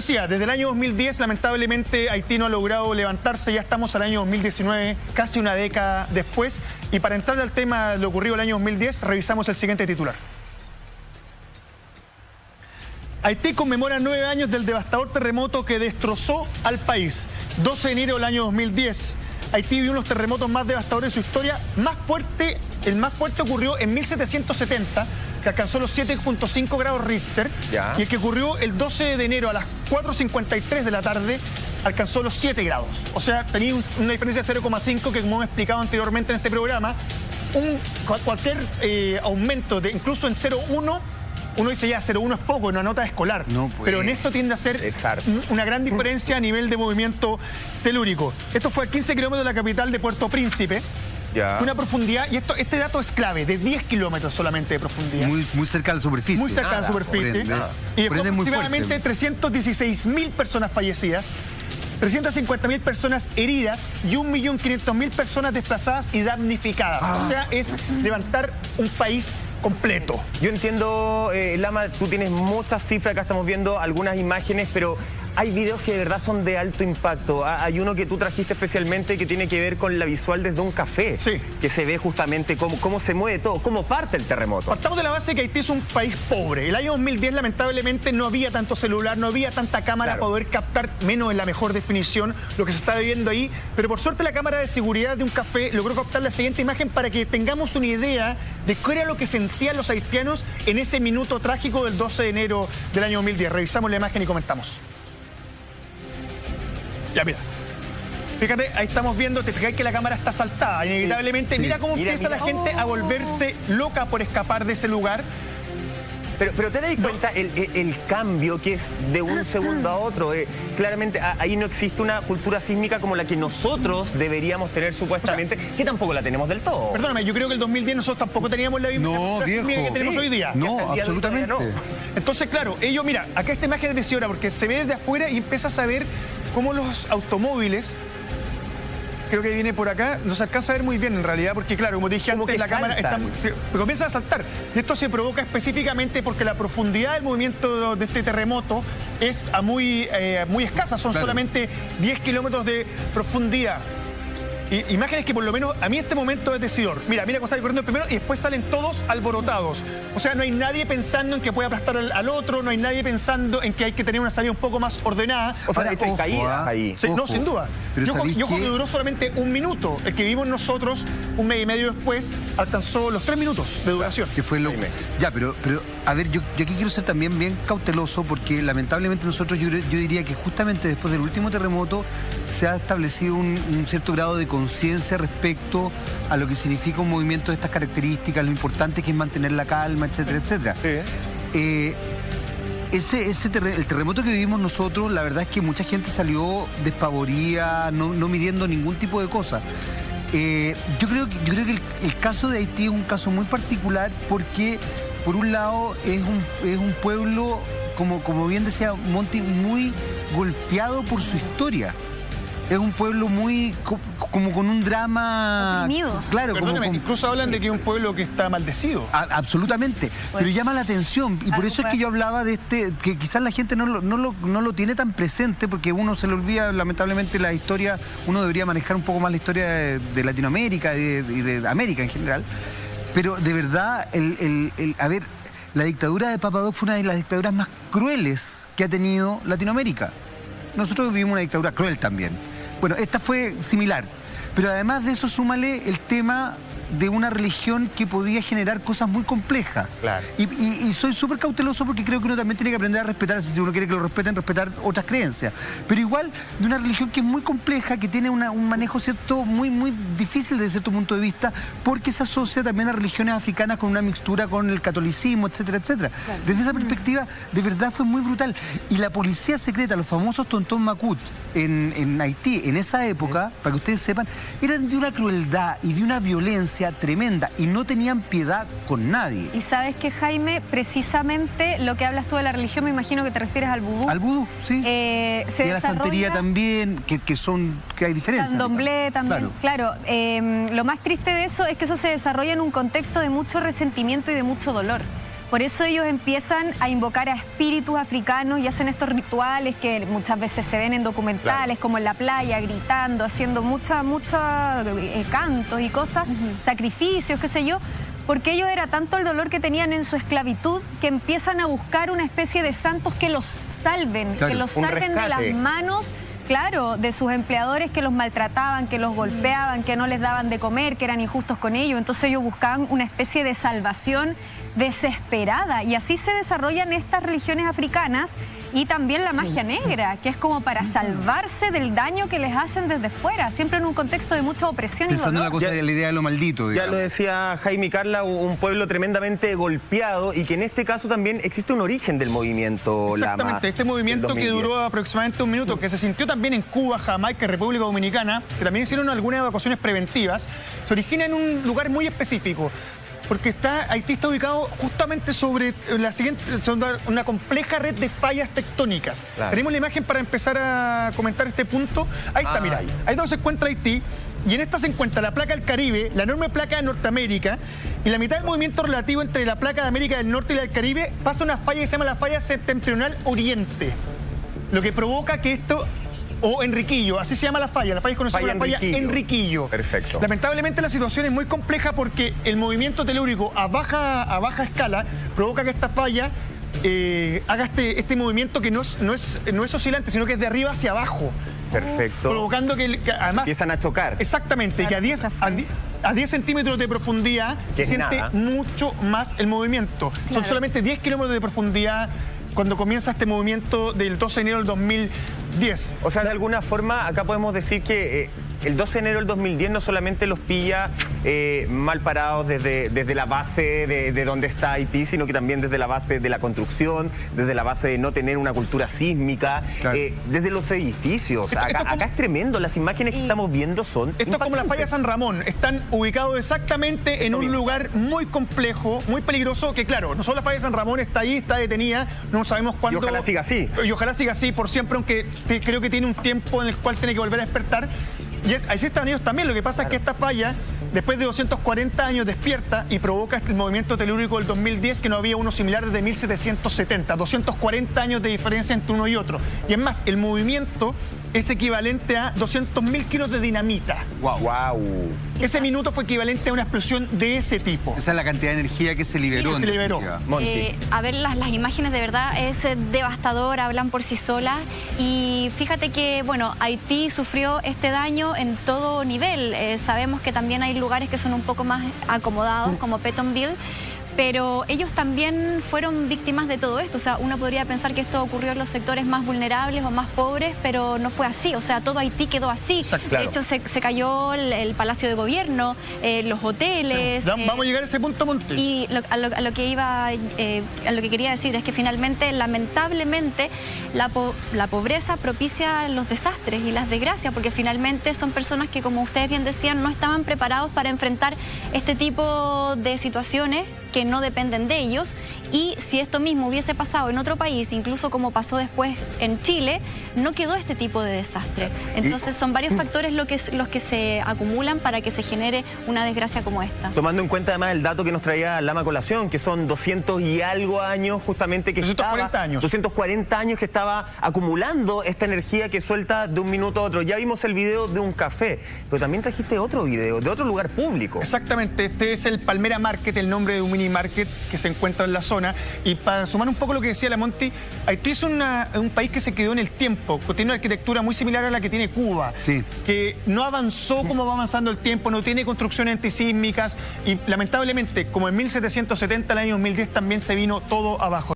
Decía, desde el año 2010, lamentablemente, Haití no ha logrado levantarse. Ya estamos al año 2019, casi una década después. Y para entrar al tema de lo ocurrido el año 2010, revisamos el siguiente titular. Haití conmemora 9 años del devastador terremoto que destrozó al país. 12 de enero del año 2010. Haití vivió unos terremotos más devastadores de su historia. El más fuerte ocurrió en 1770, que alcanzó los 7,5 grados Richter. Ya. Y el que ocurrió el 12 de enero a las 4:53 de la tarde alcanzó los 7 grados. O sea, tenía una diferencia de 0,5 que, como hemos explicado anteriormente en este programa, cualquier aumento de incluso en 0,1, uno dice ya 0,1 es poco, una nota escolar. No puede. Pero en esto tiende a ser una gran diferencia a nivel de movimiento telúrico. Esto fue a 15 kilómetros de la capital de Puerto Príncipe. Ya. Una profundidad, y este dato es clave, de 10 kilómetros solamente de profundidad. Muy cerca de la superficie. Muy cerca de la superficie. Y dejó aproximadamente 316.000 personas fallecidas, 350.000 personas heridas y 1.500.000 personas desplazadas y damnificadas. O sea, es levantar un país completo. Yo entiendo, Lama, tú tienes muchas cifras, acá estamos viendo algunas imágenes, pero hay videos que de verdad son de alto impacto. Hay uno que tú trajiste especialmente que tiene que ver con la visual desde un café, que se ve justamente cómo se mueve todo, cómo parte el terremoto. Partamos de la base que Haití es un país pobre. El año 2010 lamentablemente no había tanto celular, no había tanta cámara para poder captar, menos en la mejor definición, lo que se está viviendo ahí. Pero por suerte la cámara de seguridad de un café logró captar la siguiente imagen para que tengamos una idea de qué era lo que sentían los haitianos en ese minuto trágico del 12 de enero del año 2010. Revisamos la imagen y comentamos. Ya, mira. Fíjate, ahí estamos viendo, te fijas que la cámara está saltada, inevitablemente. Mira cómo empieza la gente a volverse loca por escapar de ese lugar. Pero te das cuenta el cambio que es de un segundo a otro. Claramente ahí no existe una cultura sísmica como la que nosotros deberíamos tener supuestamente, que tampoco la tenemos del todo. Perdóname, yo creo que el 2010 nosotros tampoco teníamos la misma cultura sísmica que tenemos hoy día. No, absolutamente. No. Entonces, claro, ellos, mira, acá esta imagen es de Ciora porque se ve desde afuera y empiezas a ver cómo los automóviles, creo que viene por acá, no se alcanza a ver muy bien en realidad, porque claro, como te dije antes, la cámara comienza a saltar. Y esto se provoca específicamente porque la profundidad del movimiento de este terremoto es muy escasa, son solamente 10 kilómetros de profundidad. Imágenes que por lo menos a mí este momento es decidor. Mira cómo sale corriendo el primero y después salen todos alborotados. O sea, no hay nadie pensando en que puede aplastar al otro, no hay nadie pensando en que hay que tener una salida un poco más ordenada. O sea, hay caídas ahí. Sí, no, sin duda. Yo creo que duró solamente un minuto. El que vimos nosotros, un mes y medio después, alcanzó los 3 minutos de duración. Que fue lo... Ya, pero a ver, yo aquí quiero ser también bien cauteloso porque lamentablemente nosotros, yo diría que justamente después del último terremoto se ha establecido un cierto grado de conciencia respecto a lo que significa un movimiento de estas características, lo importante que es mantener la calma, etcétera, etcétera. Sí. El terremoto que vivimos nosotros, la verdad es que mucha gente salió despavorida, no midiendo ningún tipo de cosa. Yo creo que el caso de Haití es un caso muy particular porque, por un lado, es un pueblo, como bien decía Monty, muy golpeado por su historia. Es un pueblo muy, como con un drama... Oprimido. Claro, incluso hablan de que es un pueblo que está maldecido. Absolutamente, pero llama la atención y por eso es que yo hablaba de que quizás la gente no lo tiene tan presente porque uno se le olvida lamentablemente la historia, uno debería manejar un poco más la historia de Latinoamérica y de América en general, pero de verdad, a ver, la dictadura de Papa Doc fue una de las dictaduras más crueles que ha tenido Latinoamérica. Nosotros vivimos una dictadura cruel también. Bueno, esta fue similar, pero además de eso súmale el tema de una religión que podía generar cosas muy complejas. Claro. Y soy súper cauteloso porque creo que uno también tiene que aprender a respetar, si uno quiere que lo respeten, respetar otras creencias. Pero igual de una religión que es muy compleja, que tiene un manejo cierto muy difícil desde cierto punto de vista, porque se asocia también a religiones africanas con una mixtura con el catolicismo, etcétera, etcétera. Claro. Desde esa perspectiva, de verdad fue muy brutal. Y la policía secreta, los famosos Tonton Macoute en Haití, en esa época, para que ustedes sepan, eran de una crueldad y de una violencia tremenda y no tenían piedad con nadie. Y sabes que, Jaime, precisamente lo que hablas tú de la religión, me imagino que te refieres al vudú. Al vudú, sí. Y a la santería también, que hay diferencias. Candomblé también, claro. Lo más triste de eso es que eso se desarrolla en un contexto de mucho resentimiento y de mucho dolor. Por eso ellos empiezan a invocar a espíritus africanos y hacen estos rituales que muchas veces se ven en documentales, como en la playa, gritando, haciendo mucha cantos y cosas, sacrificios, qué sé yo, porque ellos era tanto el dolor que tenían en su esclavitud que empiezan a buscar una especie de santos que los salven, Claro, que los un saquen de las rescate. manos, claro, de sus empleadores que los maltrataban, que los golpeaban, que no les daban de comer, que eran injustos con ellos. Entonces ellos buscaban una especie de salvación desesperada y así se desarrollan estas religiones africanas y también la magia negra, que es como para salvarse del daño que les hacen desde fuera, siempre en un contexto de mucha opresión y Pensando en la dolor. cosa de la idea de lo maldito, Ya digamos. lo decía Jaime y Carla, un pueblo tremendamente golpeado y que en este caso también existe un origen del movimiento Lama. Exactamente, este movimiento del que 2010. duró aproximadamente un minuto, que se sintió también en Cuba, Jamaica y República Dominicana, que también hicieron algunas evacuaciones preventivas, se origina en un lugar muy específico. Porque Haití está ubicado justamente sobre una compleja red de fallas tectónicas. Claro. Tenemos la imagen para empezar a comentar este punto. Ahí está, mira, ahí es donde se encuentra Haití. Y en esta se encuentra la placa del Caribe, la enorme placa de Norteamérica, y la mitad del movimiento relativo entre la placa de América del Norte y la del Caribe pasa una falla que se llama la falla septentrional oriente. Lo que provoca que esto... O Enriquillo, así se llama la falla es conocida como la falla Enriquillo. Perfecto. Lamentablemente la situación es muy compleja porque el movimiento telúrico a baja escala provoca que esta falla haga este movimiento que no es oscilante, sino que es de arriba hacia abajo. Perfecto. Provocando que además... Empiezan a chocar. Exactamente, y que a 10 centímetros de profundidad Que se es siente nada. mucho más el movimiento. Son Claro. solamente 10 kilómetros de profundidad cuando comienza este movimiento del 12 de enero del 2010. O sea, de alguna forma, acá podemos decir que el 12 de enero del 2010 no solamente los pilla mal parados desde la base de donde está Haití, sino que también desde la base de la construcción, desde la base de no tener una cultura sísmica, Claro. desde los edificios. Esto Acá como- es tremendo, las imágenes que estamos viendo son Esto es como la falla impactantes. San Ramón, están ubicados exactamente en un mismo. lugar muy complejo, muy peligroso, que claro, no solo la falla de San Ramón está ahí, está detenida, no sabemos cuándo... Y ojalá siga así. Y ojalá siga así por siempre, aunque creo que tiene un tiempo en el cual tiene que volver a despertar. Y así Estados Unidos también, lo que pasa es que esta falla, después de 240 años, despierta y provoca el movimiento telúrico del 2010, que no había uno similar desde 1770, 240 años de diferencia entre uno y otro. Y es más, el movimiento es equivalente a 200.000 kilos de dinamita. Wow. Ese minuto fue equivalente a una explosión de ese tipo. Esa es la cantidad de energía que se liberó. Que se en liberó. definitiva. Monty. A ver, las imágenes de verdad es devastador, hablan por sí solas. Y fíjate que, bueno, Haití sufrió este daño en todo nivel. Sabemos que también hay lugares que son un poco más acomodados, como Pétionville, pero ellos también fueron víctimas de todo esto. O sea, uno podría pensar que esto ocurrió en los sectores más vulnerables o más pobres, pero no fue así. O sea, todo Haití quedó así. Exacto. De hecho, se cayó el Palacio de Gobierno, los hoteles. Vamos a llegar a ese punto, Monte. Y a lo que quería decir es que finalmente, lamentablemente, la pobreza propicia los desastres y las desgracias, porque finalmente son personas que, como ustedes bien decían, no estaban preparados para enfrentar este tipo de situaciones que no dependen de ellos. Y si esto mismo hubiese pasado en otro país, incluso como pasó después en Chile, no quedó este tipo de desastre. Entonces son varios factores los que se acumulan para que se genere una desgracia como esta. Tomando en cuenta además el dato que nos traía Lama Colación, que son 200 y algo años justamente que 240 años. 240 años que estaba acumulando esta energía que suelta de un minuto a otro. Ya vimos el video de un café, pero también trajiste otro video de otro lugar público. Exactamente, este es el Palmera Market, el nombre de un mini market que se encuentra en la zona. Y para sumar un poco lo que decía la Monty, Haití es un país que se quedó en el tiempo, que tiene una arquitectura muy similar a la que tiene Cuba, Sí. que no avanzó como va avanzando el tiempo, no tiene construcciones antisísmicas y lamentablemente, como en 1770, el año 2010 también se vino todo abajo.